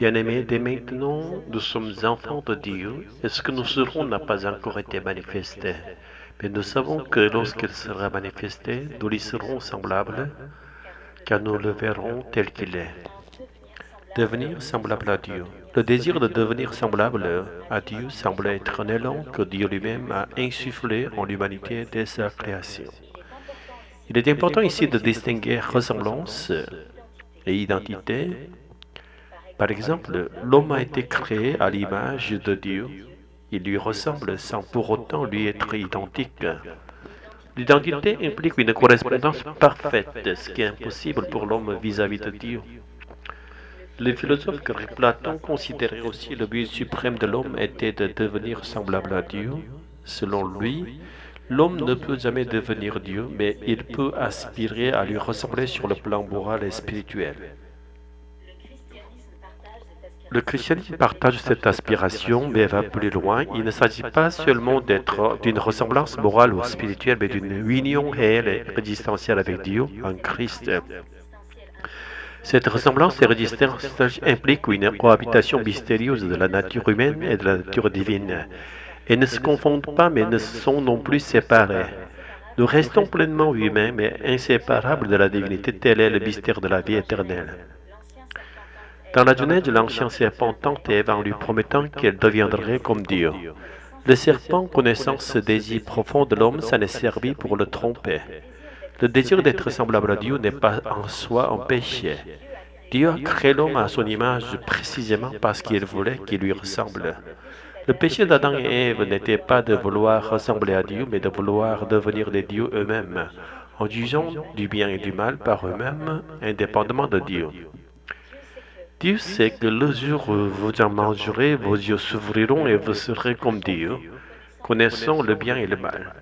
Bien-aimés, dès maintenant, nous sommes enfants de Dieu, et ce que nous serons n'a pas encore été manifesté. Mais nous savons que lorsqu'il sera manifesté, nous lui serons semblables, car nous le verrons tel qu'il est. Devenir semblable à Dieu. Le désir de devenir semblable à Dieu semble être un élan que Dieu lui-même a insufflé en l'humanité dès sa création. Il est important ici de distinguer ressemblance et identité. Par exemple, l'homme a été créé à l'image de Dieu. Il lui ressemble sans pour autant lui être identique. L'identité implique une correspondance parfaite, ce qui est impossible pour l'homme vis-à-vis de Dieu. Le philosophe grec Platon considérait aussi le but suprême de l'homme était de devenir semblable à Dieu. Selon lui, l'homme ne peut jamais devenir Dieu, mais il peut aspirer à lui ressembler sur le plan moral et spirituel. Le christianisme partage cette aspiration, mais va plus loin. Il ne s'agit pas seulement d'être d'une ressemblance morale ou spirituelle, mais d'une union réelle et existentielle avec Dieu en Christ. Cette ressemblance et résistance implique une cohabitation mystérieuse de la nature humaine et de la nature divine. Elles ne se confondent pas, mais ne sont non plus séparées. Nous restons pleinement humains, mais inséparables de la divinité. Tel est le mystère de la vie éternelle. Dans la Genèse, l'ancien serpent tente Ève en lui promettant qu'elle deviendrait comme Dieu. Le serpent, connaissant ce désir profond de l'homme, s'en est servi pour le tromper. Le désir d'être semblable à Dieu n'est pas en soi un péché. Dieu a créé l'homme à son image précisément parce qu'il voulait qu'il lui ressemble. Le péché d'Adam et Ève n'était pas de vouloir ressembler à Dieu, mais de vouloir devenir des dieux eux-mêmes, en jugeant du bien et du mal par eux-mêmes, indépendamment de Dieu. Dieu sait que le jour où vous en mangerez, vos yeux s'ouvriront et vous serez comme Dieu, connaissant le bien et le mal.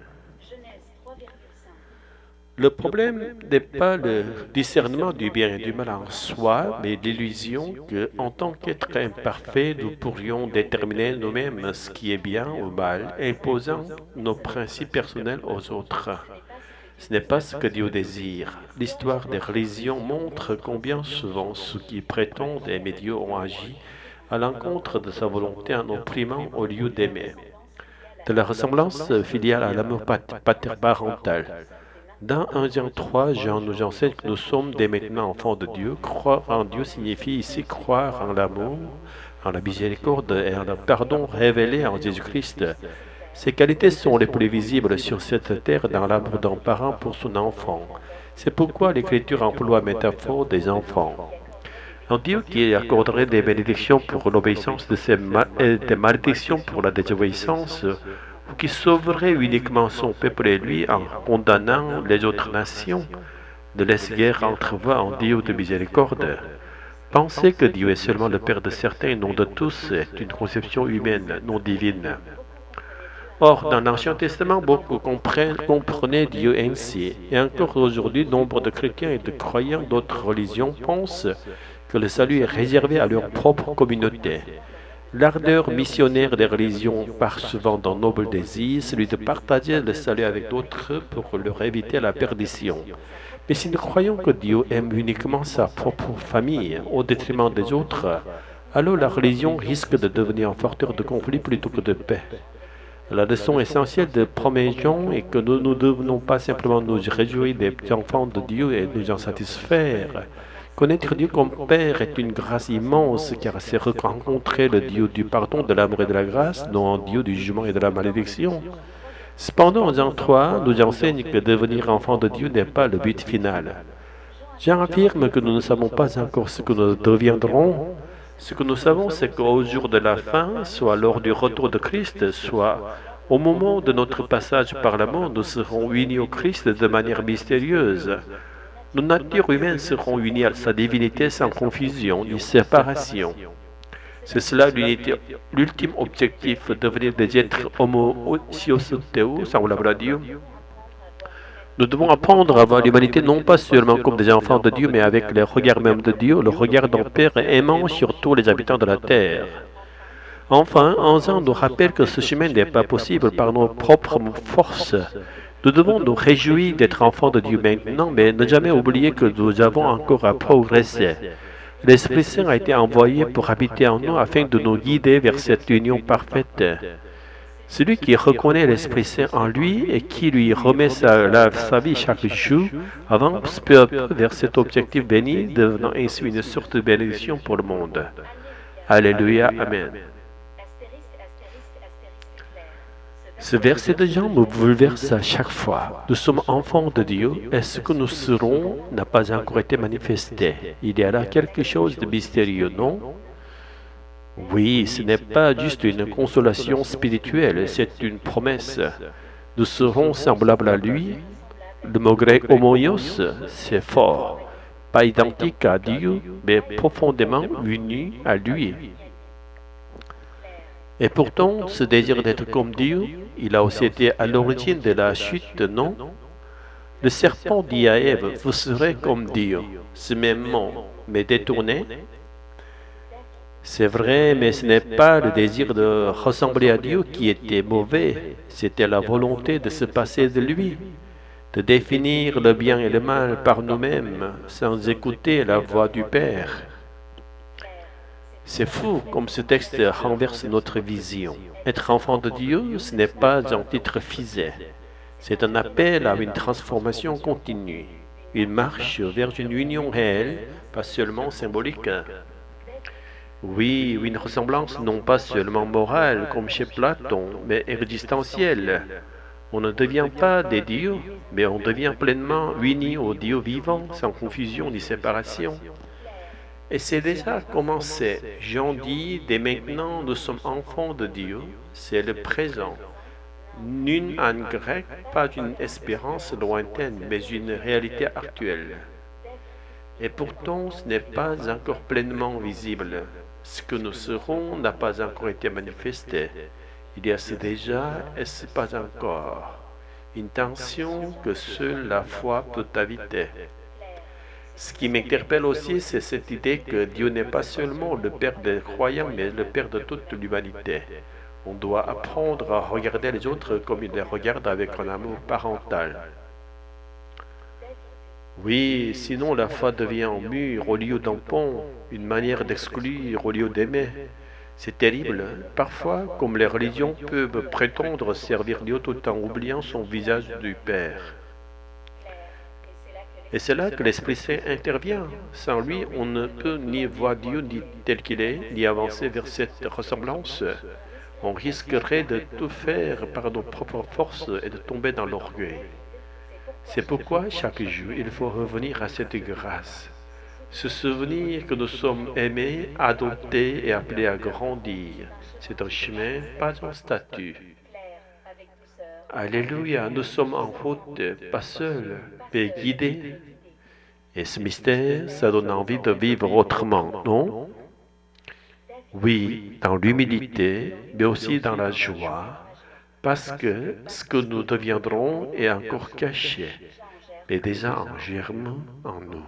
Le problème n'est pas le discernement du bien et du mal en soi, mais l'illusion que, en tant qu'être imparfait, nous pourrions déterminer nous-mêmes ce qui est bien ou mal, imposant nos principes personnels aux autres. Ce n'est pas ce que Dieu désire. L'histoire des religions montre combien souvent ceux qui prétendent aimer Dieu ont agi à l'encontre de sa volonté en opprimant au lieu d'aimer. De la ressemblance filiale à l'amour parental. Dans 1 Jean 3, Jean nous enseigne que nous sommes dès maintenant enfants de Dieu. Croire en Dieu signifie ici croire en l'amour, en la miséricorde et en le pardon révélé en Jésus-Christ. Ces qualités sont les plus visibles sur cette terre dans l'amour d'un parent pour son enfant. C'est pourquoi l'Écriture emploie la métaphore des enfants. Un Dieu qui accorderait des bénédictions pour l'obéissance et des malédictions pour la désobéissance, ou qui sauverait uniquement son peuple et lui en condamnant les autres nations, ne laisse guère entrevoir un Dieu de miséricorde. Penser que Dieu est seulement le Père de certains et non de tous est une conception humaine, non divine. Or, dans l'Ancien Testament, beaucoup comprenaient Dieu ainsi, et encore aujourd'hui, nombre de chrétiens et de croyants d'autres religions pensent que le salut est réservé à leur propre communauté. L'ardeur missionnaire des religions part souvent d'un noble désir, celui de partager le salut avec d'autres pour leur éviter la perdition. Mais si nous croyons que Dieu aime uniquement sa propre famille au détriment des autres, alors la religion risque de devenir un facteur de conflit plutôt que de paix. La leçon essentielle de 1er Jean est que nous ne devons pas simplement nous réjouir des enfants de Dieu et nous en satisfaire. Connaître Dieu comme Père est une grâce immense car c'est rencontrer le Dieu du pardon, de l'amour et de la grâce, non un Dieu du jugement et de la malédiction. Cependant, en Jean 3 nous enseigne que devenir enfant de Dieu n'est pas le but final. Jean affirme que nous ne savons pas encore ce que nous deviendrons. Ce que nous savons, c'est qu'au jour de la fin, soit lors du retour de Christ, soit au moment de notre passage par la mort, nous serons unis au Christ de manière mystérieuse. Nos natures humaines seront unies à sa divinité sans confusion ni séparation. C'est cela l'ultime objectif, devenir des êtres homoousiosothéo, semblables à Dieu. Nous devons apprendre à voir l'humanité non pas seulement comme des enfants de Dieu, mais avec le regard même de Dieu, le regard d'un Père aimant sur tous les habitants de la terre. Enfin, Jean nous rappelle que ce chemin n'est pas possible par nos propres forces. Nous devons nous réjouir d'être enfants de Dieu maintenant, mais ne jamais oublier que nous avons encore à progresser. L'Esprit Saint a été envoyé pour habiter en nous afin de nous guider vers cette union parfaite. Celui qui reconnaît l'Esprit Saint en lui et qui lui remet sa vie chaque jour avance peu à peu vers cet objectif béni, devenant ainsi une sorte de bénédiction pour le monde. Alléluia, Amen. Ce verset de Jean me bouleverse à chaque fois. Nous sommes enfants de Dieu et ce que nous serons n'a pas encore été manifesté. Il y a là quelque chose de mystérieux, non? Oui, ce n'est pas juste une consolation spirituelle, c'est une promesse. Nous serons semblables à lui. Le mot grec homoios, c'est fort. Pas identique à Dieu, mais profondément unis à lui. Et pourtant, ce désir d'être comme Dieu, il a aussi été à l'origine de la chute, non? Le serpent dit à Ève, vous serez comme Dieu. Ce même mot, mais détourné. C'est vrai, mais ce n'est pas le désir de ressembler à Dieu qui était mauvais, c'était la volonté de se passer de lui, de définir le bien et le mal par nous-mêmes, sans écouter la voix du Père. C'est fou comme ce texte renverse notre vision. Être enfant de Dieu, ce n'est pas un titre figé. C'est un appel à une transformation continue, une marche vers une union réelle, pas seulement symbolique. Oui, une ressemblance non pas seulement morale comme chez Platon, mais existentielle. On ne devient pas des dieux, mais on devient pleinement uni au Dieu vivant, sans confusion ni séparation. Et c'est déjà commencé. Jean dit, dès maintenant, nous sommes enfants de Dieu, c'est le présent. Nun en grec, pas une espérance lointaine, mais une réalité actuelle. Et pourtant, ce n'est pas encore pleinement visible. Ce que nous serons n'a pas encore été manifesté. Il y a ce déjà et ce pas encore. Une tension que seule la foi peut éviter. Ce qui m'interpelle aussi, c'est cette idée que Dieu n'est pas seulement le Père des croyants, mais le Père de toute l'humanité. On doit apprendre à regarder les autres comme il les regarde avec un amour parental. Oui, sinon la foi devient un mur au lieu d'un pont, une manière d'exclure au lieu d'aimer. C'est terrible. Parfois, comme les religions peuvent prétendre servir Dieu tout en oubliant son visage du Père. Et c'est là que l'Esprit Saint intervient. Sans lui, on ne peut ni voir Dieu tel qu'il est, ni avancer vers cette ressemblance. On risquerait de tout faire par nos propres forces et de tomber dans l'orgueil. C'est pourquoi chaque jour, il faut revenir à cette grâce. Se souvenir que nous sommes aimés, adoptés et appelés à grandir. C'est un chemin, pas un statut. Alléluia, nous sommes en route, pas seuls, mais guidés. Et ce mystère, ça donne envie de vivre autrement, non? Oui, dans l'humilité, mais aussi dans la joie, parce que ce que nous deviendrons est encore caché, mais déjà en germe en nous.